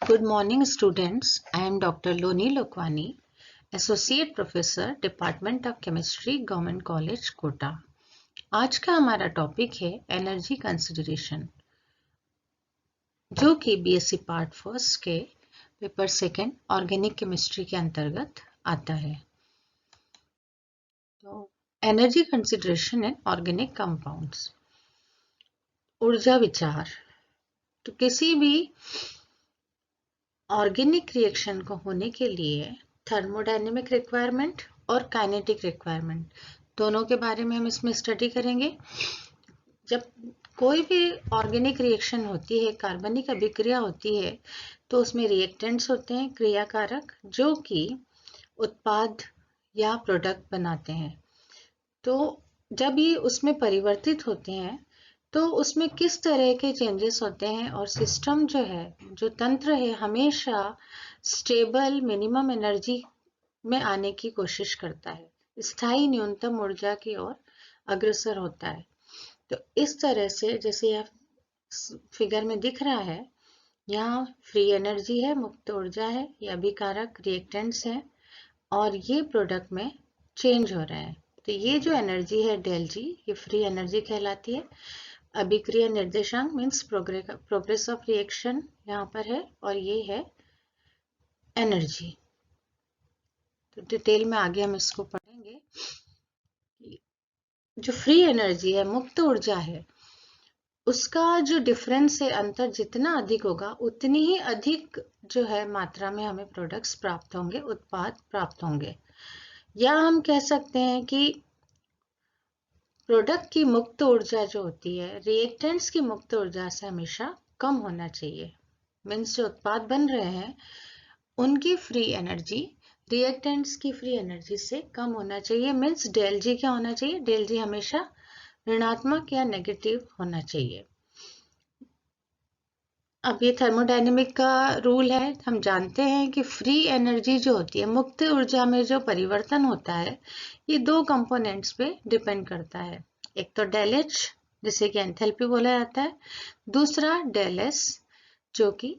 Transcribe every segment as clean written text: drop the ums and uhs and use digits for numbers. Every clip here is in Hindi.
Good morning, students. I am Dr. Loni Lokwani, Associate Professor, Department of Chemistry, Government College, Kota. आज का हमारा टॉपिक है एनर्जी कंसिडरेशन, जो कि बीएससी पार्ट फर्स्ट के पेपर सेकेंड ऑर्गेनिक केमिस्ट्री के अंतर्गत आता है। तो energy consideration in organic compounds. ऊर्जा विचार। तो किसी भी ऑर्गेनिक रिएक्शन को होने के लिए थर्मोडायनेमिक रिक्वायरमेंट और काइनेटिक रिक्वायरमेंट दोनों के बारे में हम इसमें स्टडी करेंगे। जब कोई भी ऑर्गेनिक रिएक्शन होती है, कार्बनिक अभिक्रिया होती है, तो उसमें रिएक्टेंट्स होते हैं, क्रियाकारक, जो कि उत्पाद या प्रोडक्ट बनाते हैं। तो जब ये उसमें परिवर्तित होते हैं तो उसमें किस तरह के चेंजेस होते हैं, और सिस्टम जो है, जो तंत्र है, हमेशा स्टेबल मिनिमम एनर्जी में आने की कोशिश करता है, स्थायी न्यूनतम ऊर्जा की ओर अग्रसर होता है। तो इस तरह से जैसे यह फिगर में दिख रहा है, यहाँ फ्री एनर्जी है, मुक्त ऊर्जा है, ये अभिकारक रिएक्टेंट्स हैं, और ये प्रोडक्ट में चेंज हो रहे हैं। तो ये जो एनर्जी है डेल जी, ये फ्री एनर्जी कहलाती है। अभिक्रिया निर्देशांक मीन्स प्रोग्रेस ऑफ रिएक्शन यहाँ पर है, और ये है एनर्जी। तो डिटेल में आगे हम इसको पढ़ेंगे। जो फ्री एनर्जी है, मुक्त ऊर्जा है, उसका जो डिफरेंस है, अंतर जितना अधिक होगा उतनी ही अधिक जो है मात्रा में हमें प्रोडक्ट्स प्राप्त होंगे, उत्पाद प्राप्त होंगे। या हम कह सकते हैं कि प्रोडक्ट की मुक्त ऊर्जा जो होती है, रिएक्टेंट्स की मुक्त ऊर्जा से हमेशा कम होना चाहिए। मीन्स जो उत्पाद बन रहे हैं उनकी फ्री एनर्जी रिएक्टेंट्स की फ्री एनर्जी से कम होना चाहिए। मीन्स डेल जी क्या होना चाहिए? डेल जी हमेशा ऋणात्मक या नेगेटिव होना चाहिए। अब ये थर्मोडायनेमिक का रूल है। हम जानते हैं कि फ्री एनर्जी जो होती है, मुक्त ऊर्जा में जो परिवर्तन होता है, ये दो कंपोनेंट्स पे डिपेंड करता है। एक तो डेल एच, जिसे कि एंथैल्पी बोला जाता है, दूसरा डेल एस, जो कि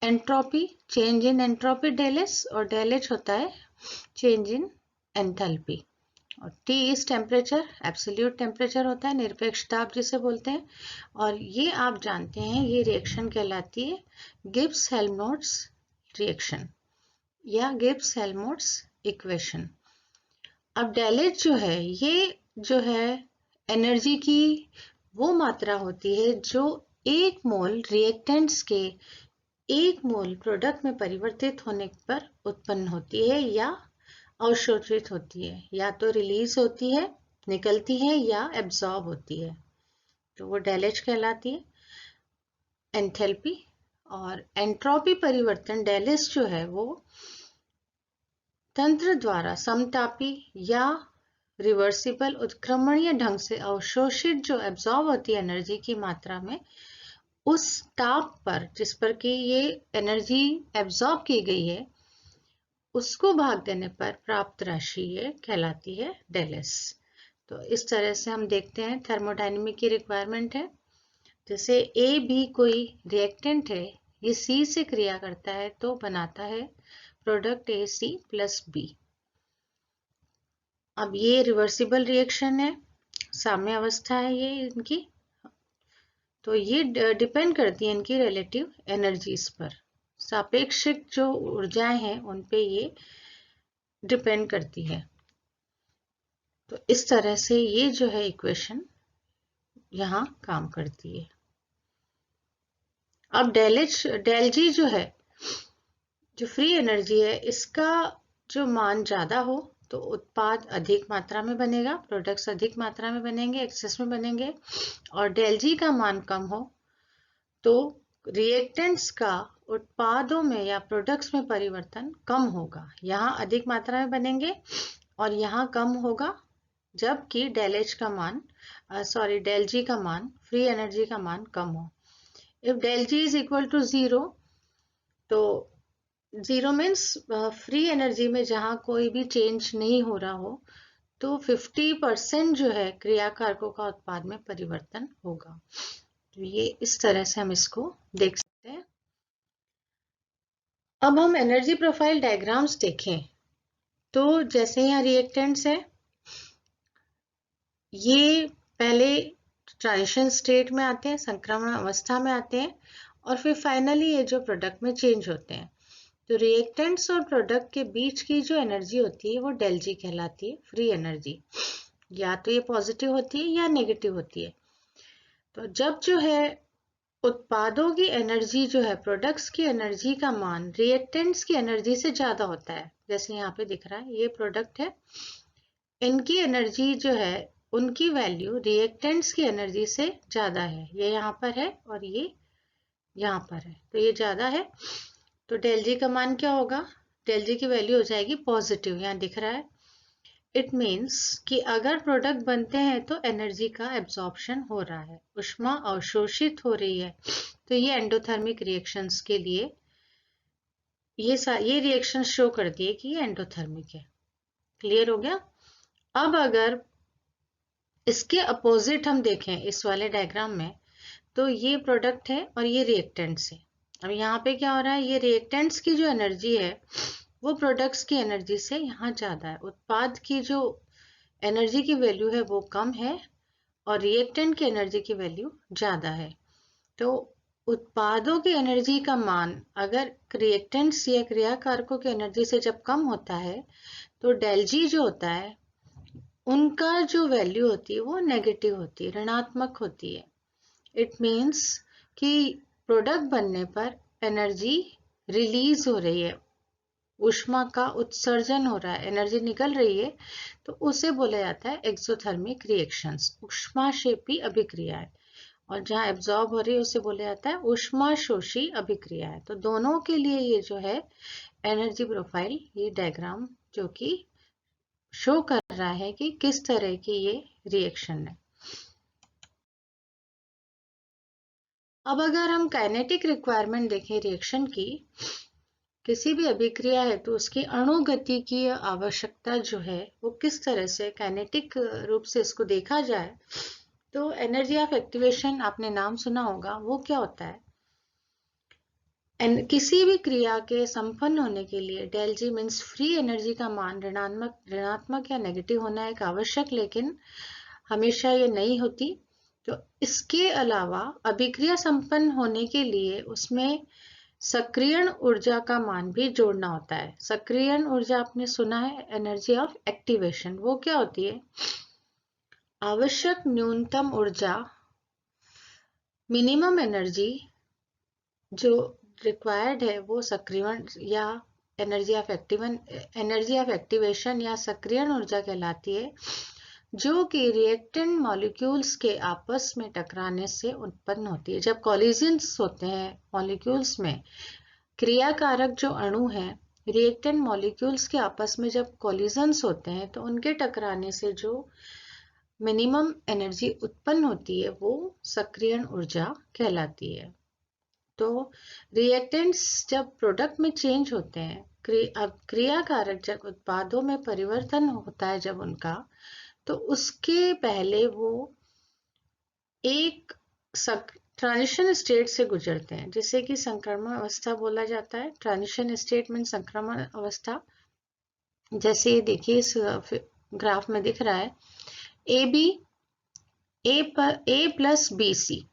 entropy, change in entropy del S, और डेल एच होता है चेंज इन एंथैल्पी। और T is temperature, absolute temperature होता है, निरपेक्ष ताप जिसे बोलते हैं। और ये आप जानते हैं, ये रिएक्शन कहलाती है गिब्स हेल्महोल्ट्ज रिएक्शन या गिब्स हेल्महोल्ट्ज इक्वेशन। अब डेल एच जो है, ये जो है एनर्जी की वो मात्रा होती है जो एक मोल रिएक्टेंट्स के एक मोल प्रोडक्ट में परिवर्तित होने पर उत्पन्न होती है या अवशोषित होती है, या तो रिलीज होती है, निकलती है, या एब्जॉर्ब होती है। तो वो डेल एच कहलाती है एंथैल्पी। और एंट्रोपी परिवर्तन डेल एस जो है, वो तंत्र द्वारा समतापी या रिवर्सिबल उत्क्रमणीय ढंग से अवशोषित जो एब्जॉर्ब होती है एनर्जी की मात्रा में, उस ताप पर जिस पर कि ये एनर्जी एब्जॉर्ब की गई है, उसको भाग देने पर प्राप्त राशि ये कहलाती है डेल एस। तो इस तरह से हम देखते हैं थर्मोडायनेमिक की रिक्वायरमेंट है। जैसे ए बी कोई रिएक्टेंट है, ये सी से क्रिया करता है तो बनाता है product A C plus B. अब ये रिवर्सिबल रिएक्शन है, साम्य अवस्था है ये इनकी। तो ये डिपेंड करती है इनकी रिलेटिव एनर्जीज पर, सापेक्षिक जो ऊर्जाएं हैं उन पे ये डिपेंड करती है। तो इस तरह से ये जो है इक्वेशन यहाँ काम करती है। अब डेल जी जो है, जो फ्री एनर्जी है, इसका जो मान ज्यादा हो तो उत्पाद अधिक मात्रा में बनेगा, प्रोडक्ट्स अधिक मात्रा में बनेंगे, एक्सेस में बनेंगे। और डेल जी का मान कम हो तो रिएक्टेंट्स का उत्पादों में या प्रोडक्ट्स में परिवर्तन कम होगा। यहाँ अधिक मात्रा में बनेंगे और यहाँ कम होगा, जबकि डेल एच का मान डेल जी का मान, फ्री एनर्जी का मान कम हो। If del G is equal to 0, तो 0 मीन्स फ्री एनर्जी में जहाँ कोई भी चेंज नहीं हो रहा हो, तो 50% जो है क्रियाकारकों का उत्पाद में परिवर्तन होगा। तो ये इस तरह से हम इसको देख सकते हैं। अब हम एनर्जी प्रोफाइल डायग्राम्स देखें तो जैसे यहाँ रिएक्टेंट्स है, ये पहले ट्रांजिशन स्टेट में आते हैं, संक्रमण अवस्था में आते हैं, और फिर फाइनली ये जो प्रोडक्ट में चेंज होते हैं। तो रिएक्टेंट्स और प्रोडक्ट के बीच की जो एनर्जी होती है वो डेल जी कहलाती है, फ्री एनर्जी। या तो ये पॉजिटिव होती है या नेगेटिव होती है। तो जब जो है उत्पादों की एनर्जी जो है, प्रोडक्ट्स की एनर्जी का मान रिएक्टेंट्स की एनर्जी से ज्यादा होता है, जैसे यहाँ पे दिख रहा है ये प्रोडक्ट है, इनकी एनर्जी जो है उनकी वैल्यू रिएक्टेंट्स की एनर्जी से ज्यादा है। ये यहाँ पर है और ये यहाँ पर है, तो ये ज्यादा है। तो डेल जी का मान क्या होगा? डेल जी की वैल्यू हो जाएगी पॉजिटिव, यहाँ दिख रहा है। इट मीन्स कि अगर प्रोडक्ट बनते हैं तो एनर्जी का एब्जॉर्प्शन हो रहा है, ऊष्मा अवशोषित हो रही है। तो ये एंडोथर्मिक रिएक्शंस के लिए ये रिएक्शन शो कर दिए कि ये एंडोथर्मिक है। क्लियर हो गया? अब अगर इसके अपोजिट हम देखें इस वाले डायग्राम में, तो ये प्रोडक्ट है और ये रिएक्टेंट्स है। अब यहाँ पे क्या हो रहा है, ये रिएक्टेंट्स की जो एनर्जी है वो प्रोडक्ट्स की एनर्जी से यहाँ ज्यादा है। उत्पाद की जो एनर्जी की वैल्यू है वो कम है और रिएक्टेंट की एनर्जी की वैल्यू ज्यादा है। तो उत्पादों की एनर्जी का मान अगर रिएक्टेंट्स या क्रिया कारकों की एनर्जी से जब कम होता है तो डेल जी जो होता है उनका जो वैल्यू होती है वो नेगेटिव होती है, ऋणात्मक होती है। इट मीन्स कि प्रोडक्ट बनने पर एनर्जी रिलीज हो रही है, ऊष्मा का उत्सर्जन हो रहा है, एनर्जी निकल रही है, तो उसे बोला जाता है एक्सोथर्मिक रिएक्शंस, ऊष्माशेपी अभिक्रियाएं। और जहाँ एब्जॉर्ब हो रही है उसे बोला जाता है ऊष्माशोषी अभिक्रियाएं। तो दोनों के लिए ये जो है एनर्जी प्रोफाइल, ये डायग्राम जो कि शो कर रहा है कि किस तरह की ये रिएक्शन है। अब अगर हम काइनेटिक रिक्वायरमेंट देखें रिएक्शन की, किसी भी अभिक्रिया है तो उसकी अणुगति की आवश्यकता जो है वो किस तरह से काइनेटिक रूप से इसको देखा जाए, तो एनर्जी ऑफ एक्टिवेशन आपने नाम सुना होगा, वो क्या होता है? किसी भी क्रिया के संपन्न होने के लिए डेल जी मीन्स फ्री एनर्जी का मान ऋणात्मक या नेगेटिव होना एक आवश्यक, लेकिन हमेशा ये नहीं होती। तो इसके अलावा अभिक्रिया संपन्न होने के लिए उसमें सक्रियण ऊर्जा का मान भी जोड़ना होता है। सक्रियण ऊर्जा आपने सुना है, एनर्जी ऑफ एक्टिवेशन, वो क्या होती है? आवश्यक न्यूनतम ऊर्जा, मिनिमम एनर्जी जो रिक्वायर्ड है वो सक्रियण या एनर्जी ऑफ एक्टिवेशन या सक्रियण ऊर्जा कहलाती है, जो कि रिएक्टेंट मॉलिक्यूल्स के आपस में टकराने से उत्पन्न होती है। जब कॉलिजन्स होते हैं मॉलिक्यूल्स में, क्रियाकारक जो अणु हैं रिएक्टेंट मॉलिक्यूल्स के आपस में जब कॉलिजन्स होते हैं तो उनके टकराने से जो मिनिमम एनर्जी उत्पन्न होती है वो सक्रियण ऊर्जा कहलाती है। तो रिएक्टेंट्स जब प्रोडक्ट में चेंज होते हैं, अब क्रियाकारक जब उत्पादों में परिवर्तन होता है जब उनका, तो उसके पहले वो एक ट्रांजिशन स्टेट से गुजरते हैं, जिसे कि संक्रमण अवस्था बोला जाता है। ट्रांजिशन स्टेट में संक्रमण अवस्था, जैसे ये देखिए इस ग्राफ में दिख रहा है, ए प्लस बी सी।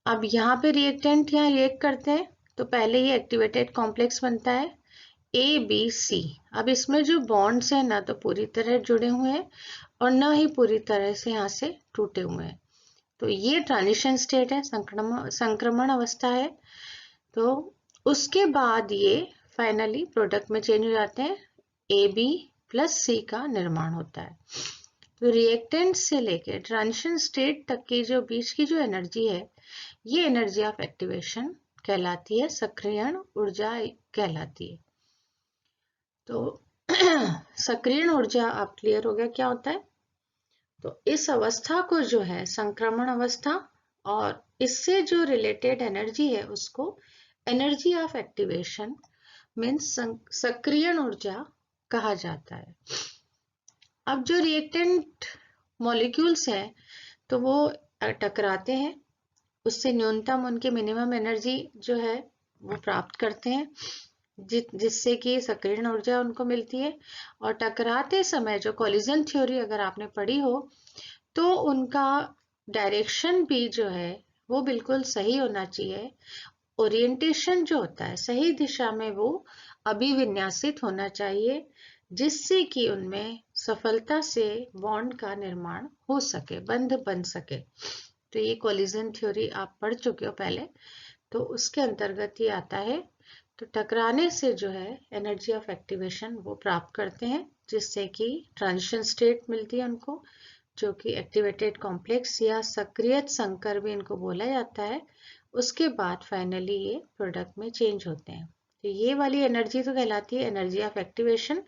अब यहाँ पे रिएक्टेंट यहाँ रिएक्ट करते हैं तो पहले ये एक्टिवेटेड कॉम्प्लेक्स बनता है ए बी सी। अब इसमें जो बॉन्ड्स हैं ना तो पूरी तरह जुड़े हुए हैं और ना ही पूरी तरह से यहाँ से टूटे हुए हैं। तो ये ट्रांजिशन स्टेट है, संक्रमण अवस्था है। तो उसके बाद ये फाइनली प्रोडक्ट में चेंज हो जाते हैं, ए बी प्लस सी का निर्माण होता है। तो रिएक्टेंट से लेकर ट्रांजिशन स्टेट तक की जो बीच की जो एनर्जी है ये एनर्जी ऑफ एक्टिवेशन कहलाती है, सक्रियण ऊर्जा कहलाती है। तो सक्रियण ऊर्जा आप क्लियर हो गया क्या होता है? तो इस अवस्था को जो है संक्रमण अवस्था, और इससे जो रिलेटेड एनर्जी है उसको एनर्जी ऑफ एक्टिवेशन मीन्स सक्रियण ऊर्जा कहा जाता है। अब जो रिएक्टेंट मॉलिक्यूल्स हैं तो वो टकराते हैं, उससे न्यूनतम उनके मिनिमम एनर्जी जो है वो प्राप्त करते हैं। जिससे कि सक्रियण ऊर्जा उनको मिलती है। और टकराते समय जो कोलिजन थ्योरी अगर आपने पढ़ी हो तो उनका डायरेक्शन भी जो है वो बिल्कुल सही होना चाहिए। ओरिएंटेशन जो होता है सही दिशा में वो अभिविन्यासित होना चाहिए, जिससे कि उनमें सफलता से बॉन्ड का निर्माण हो सके, बंध बन सके। तो ये कोलिजन थ्योरी आप पढ़ चुके हो पहले, तो उसके अंतर्गत ये आता है। तो टकराने से जो है एनर्जी ऑफ एक्टिवेशन वो प्राप्त करते हैं, जिससे कि ट्रांजिशन स्टेट मिलती है उनको, जो कि एक्टिवेटेड कॉम्प्लेक्स या सक्रियत संकर भी इनको बोला जाता है। उसके बाद फाइनली ये प्रोडक्ट में चेंज होते हैं। तो ये वाली एनर्जी तो कहलाती है एनर्जी ऑफ एक्टिवेशन,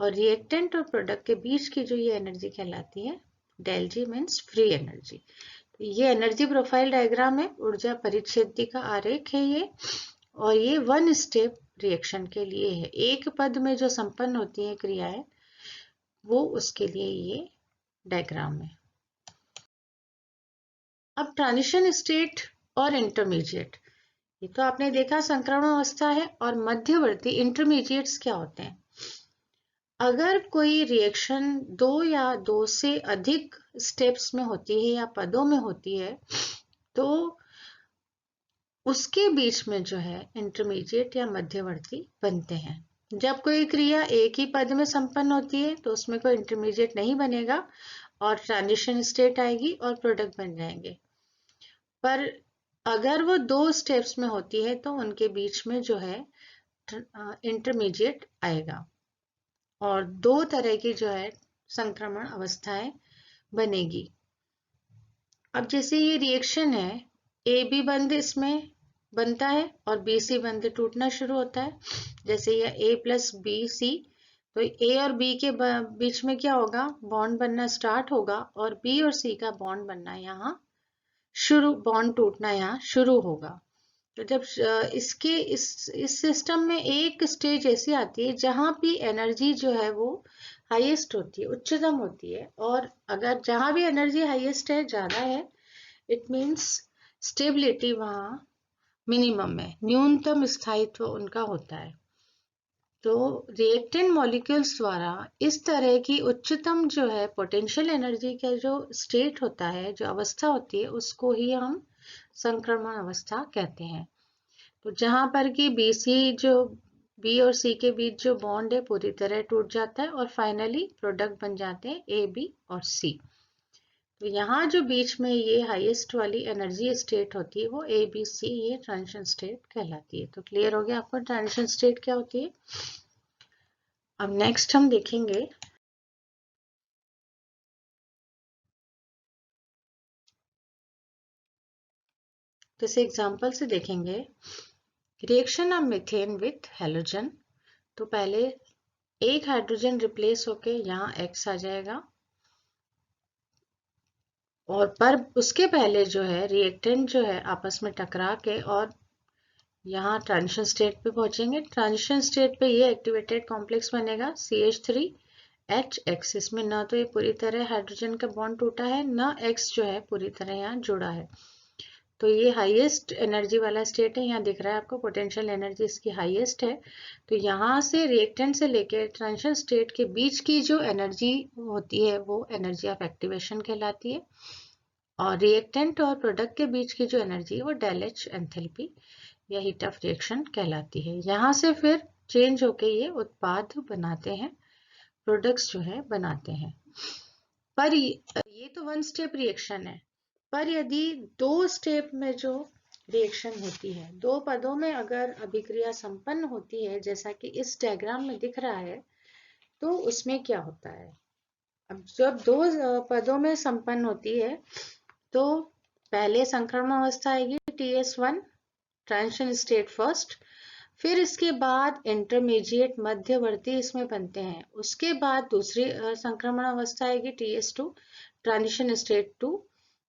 और रिएक्टेंट और प्रोडक्ट के बीच की जो ये एनर्जी कहलाती है डेल जी मीन्स फ्री एनर्जी। ये एनर्जी प्रोफाइल डायग्राम है, ऊर्जा परिच्छेदी का आरेख है ये, और ये वन स्टेप रिएक्शन के लिए है। एक पद में जो संपन्न होती है क्रियाएं वो उसके लिए ये डायग्राम है। अब ट्रांजिशन स्टेट और इंटरमीडिएट, ये तो आपने देखा संक्रमण अवस्था है, और मध्यवर्ती इंटरमीडिएट्स क्या होते हैं। अगर कोई रिएक्शन दो या दो से अधिक स्टेप्स में होती है या पदों में होती है, तो उसके बीच में जो है इंटरमीडिएट या मध्यवर्ती बनते हैं। जब कोई क्रिया एक ही पद में संपन्न होती है तो उसमें कोई इंटरमीडिएट नहीं बनेगा और ट्रांजिशन स्टेट आएगी और प्रोडक्ट बन जाएंगे। पर अगर वो दो स्टेप्स में होती है तो उनके बीच में जो है इंटरमीडिएट आएगा, और दो तरह की जो है संक्रमण अवस्थाएं बनेगी। अब जैसे ये रिएक्शन है, ए बी बंध इसमें बनता है और बी सी बंध टूटना शुरू होता है। जैसे ये ए प्लस बी सी, तो ए और बी के बीच में क्या होगा, बॉन्ड बनना स्टार्ट होगा, और बी और सी का बॉन्ड बनना यहाँ बॉन्ड टूटना यहाँ शुरू होगा। तो जब इसके इस सिस्टम में एक स्टेज ऐसी आती है जहां भी एनर्जी जो है वो हाईएस्ट होती है, उच्चतम होती है, और अगर जहां भी एनर्जी हाईएस्ट है, ज्यादा है, इट मीन्स स्टेबिलिटी वहां मिनिमम है, न्यूनतम स्थायित्व उनका होता है। तो रिएक्टेंट मॉलिक्यूल्स द्वारा इस तरह की उच्चतम जो है पोटेंशियल एनर्जी का जो स्टेट होता है, जो अवस्था होती है, उसको ही हम संक्रमण अवस्था कहते हैं। तो जहां पर कि बी और सी के बीच जो बॉन्ड है पूरी तरह टूट जाता है और फाइनली प्रोडक्ट बन जाते हैं ए बी और सी। तो यहाँ जो बीच में ये हाईएस्ट वाली एनर्जी स्टेट होती है वो ए बी सी, ये ट्रांजिशन स्टेट कहलाती है। तो क्लियर हो गया आपको ट्रांजिशन स्टेट क्या होती है। अब नेक्स्ट हम देखेंगे जैसे एग्जांपल से देखेंगे reaction of methane with halogen. तो पहले एक हाइड्रोजन रिप्लेस होके यहाँ X आ जाएगा, और पर उसके पहले जो है रिएक्टेंट जो है आपस में टकरा के और यहाँ ट्रांजिशन स्टेट पे पहुंचेंगे। ट्रांजिशन स्टेट पे ये एक्टिवेटेड कॉम्प्लेक्स बनेगा CH3HX। इसमें ना तो ये पूरी तरह हाइड्रोजन का बॉन्ड टूटा है, ना X जो है पूरी तरह यहाँ जुड़ा है। तो ये हाईएस्ट एनर्जी वाला स्टेट है, यहाँ दिख रहा है आपको पोटेंशियल एनर्जी इसकी हाईएस्ट है। तो यहाँ से रिएक्टेंट से लेकर ट्रांजिशन स्टेट के बीच की जो एनर्जी होती है वो एनर्जी ऑफ एक्टिवेशन कहलाती है, और रिएक्टेंट और प्रोडक्ट के बीच की जो एनर्जी है वो डेल एच एंथैल्पी या हीट ऑफ रिएक्शन कहलाती है। यहाँ से फिर चेंज होके ये उत्पाद बनाते हैं, प्रोडक्ट्स जो है बनाते हैं। पर ये तो वन स्टेप रिएक्शन है, पर यदि दो स्टेप में जो रिएक्शन होती है, दो पदों में अगर अभिक्रिया संपन्न होती है, जैसा कि इस डायग्राम में दिख रहा है, तो उसमें क्या होता है। अब जब दो पदों में संपन्न होती है तो पहले संक्रमण अवस्था आएगी TS1 ट्रांजिशन स्टेट फर्स्ट, फिर इसके बाद इंटरमीडिएट मध्यवर्ती इसमें बनते हैं। उसके बाद दूसरी संक्रमण अवस्था आएगी TS2 transition state 2,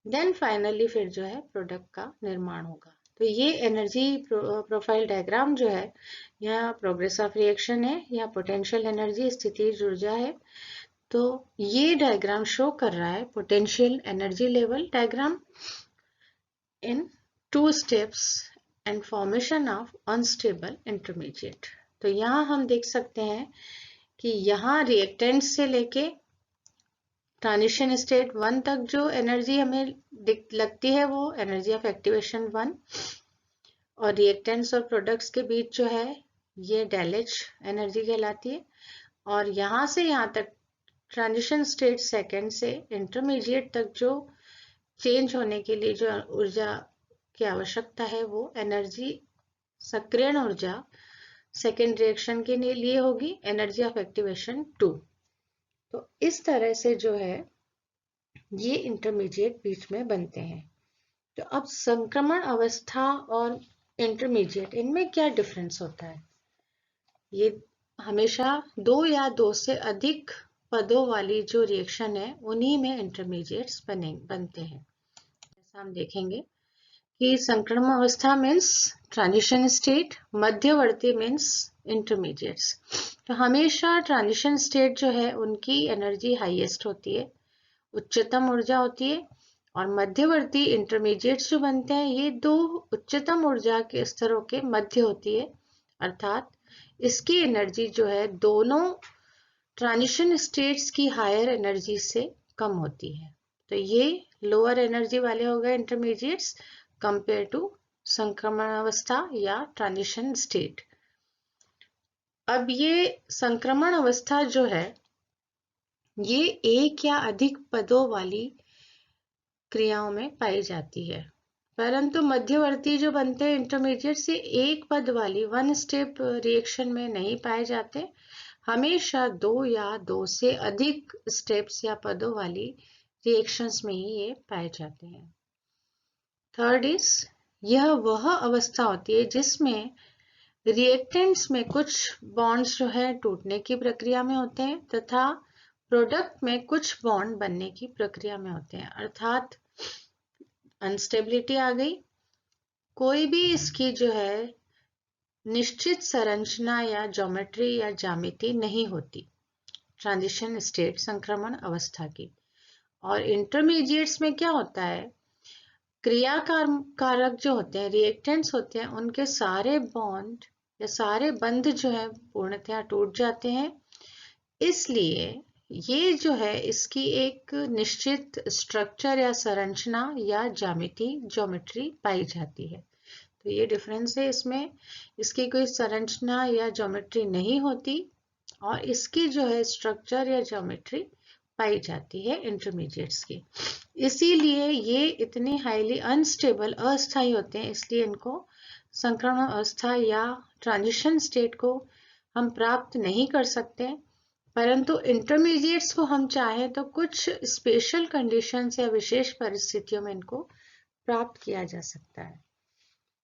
then finally फिर जो है प्रोडक्ट का निर्माण होगा। तो ये एनर्जी प्रोफाइल डायग्राम जो है, यह प्रोग्रेस ऑफ रिएक्शन है, या पोटेंशियल एनर्जी स्थितिज ऊर्जा है। तो ये डायग्राम शो कर रहा है potential energy level diagram in 2 steps and formation of unstable intermediate. तो यहाँ हम देख सकते हैं कि यहाँ रिएक्टेंट्स से लेके ट्रांजिशन स्टेट 1 तक जो एनर्जी हमें लगती है वो एनर्जी ऑफ एक्टिवेशन 1, और रिएक्टेंट्स और प्रोडक्ट्स के बीच जो है ये डेल एच एनर्जी कहलाती है। और यहाँ से यहाँ तक ट्रांजिशन स्टेट सेकेंड से इंटरमीडिएट तक जो चेंज होने के लिए जो ऊर्जा की आवश्यकता है वो एनर्जी सक्रियण ऊर्जा सेकेंड रिएक्शन के लिए होगी एनर्जी ऑफ एक्टिवेशन 2। तो इस तरह से जो है ये इंटरमीडिएट बीच में बनते हैं। तो अब संक्रमण अवस्था और इंटरमीडिएट, इनमें क्या डिफरेंस होता है? ये हमेशा 2 या 2 से अधिक पदों वाली जो रिएक्शन है उन्हीं में इंटरमीडिएट्स बनते हैं। जैसा हम देखेंगे कि संक्रमण अवस्था मीन्स ट्रांजिशन स्टेट, मध्यवर्ती मीन्स इंटरमीडिएट्स। तो हमेशा ट्रांजिशन स्टेट जो है उनकी एनर्जी हाईएस्ट होती है, उच्चतम ऊर्जा होती है, और मध्यवर्ती इंटरमीडिएट्स जो बनते हैं ये 2 उच्चतम ऊर्जा के स्तरों के मध्य होती है, अर्थात इसकी एनर्जी जो है दोनों ट्रांजिशन स्टेट्स की हायर एनर्जी से कम होती है। तो ये लोअर एनर्जी वाले हो गए इंटरमीडिएट्स कंपेयर टू संक्रमण अवस्था या ट्रांजिशन स्टेट। अब ये संक्रमण अवस्था जो है ये एक या अधिक पदों वाली क्रियाओं में पाई जाती है, परंतु मध्यवर्ती जो बनते हैं इंटरमीडिएट से एक पद वाली 1 स्टेप रिएक्शन में नहीं पाए जाते, हमेशा 2 या 2 से अधिक स्टेप्स या पदों वाली रिएक्शंस में ही ये पाए जाते हैं। थर्ड इज, यह वह अवस्था होती है जिसमें रिएक्टेंट्स में कुछ बॉन्ड्स जो है टूटने की प्रक्रिया में होते हैं तथा प्रोडक्ट में कुछ बॉन्ड बनने की प्रक्रिया में होते हैं, अर्थात अनस्टेबिलिटी आ गई। कोई भी इसकी जो है निश्चित संरचना या ज्योमेट्री या ज्यामिति नहीं होती ट्रांजिशन स्टेट संक्रमण अवस्था की। और इंटरमीडिएट्स में क्या होता है, क्रिया कारक जो होते हैं, रिएक्टेंट्स होते हैं, उनके सारे बॉन्ड या सारे बंध जो है पूर्णतया टूट जाते हैं, इसलिए ये जो है इसकी एक निश्चित स्ट्रक्चर या संरचना या ज्योमेट्री पाई जाती है। तो ये डिफरेंस है, इसमें इसकी कोई संरचना या ज्योमेट्री नहीं होती और इसकी जो है स्ट्रक्चर या ज्योमेट्री पाई जाती है इंटरमीडिएट्स की। इसीलिए ये इतने हाईली अनस्टेबल अस्थायी होते हैं, इसलिए इनको संक्रमण अवस्था या ट्रांजिशन स्टेट को हम प्राप्त नहीं कर सकते, परंतु इंटरमीडिएट्स को हम चाहें तो कुछ स्पेशल कंडीशंस या विशेष परिस्थितियों में इनको प्राप्त किया जा सकता है।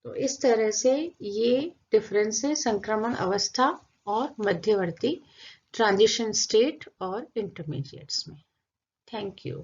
तो इस तरह से ये डिफरेंस है संक्रमण अवस्था और मध्यवर्ती ट्रांजिशन स्टेट और इंटरमीडिएट्स में। Thank you.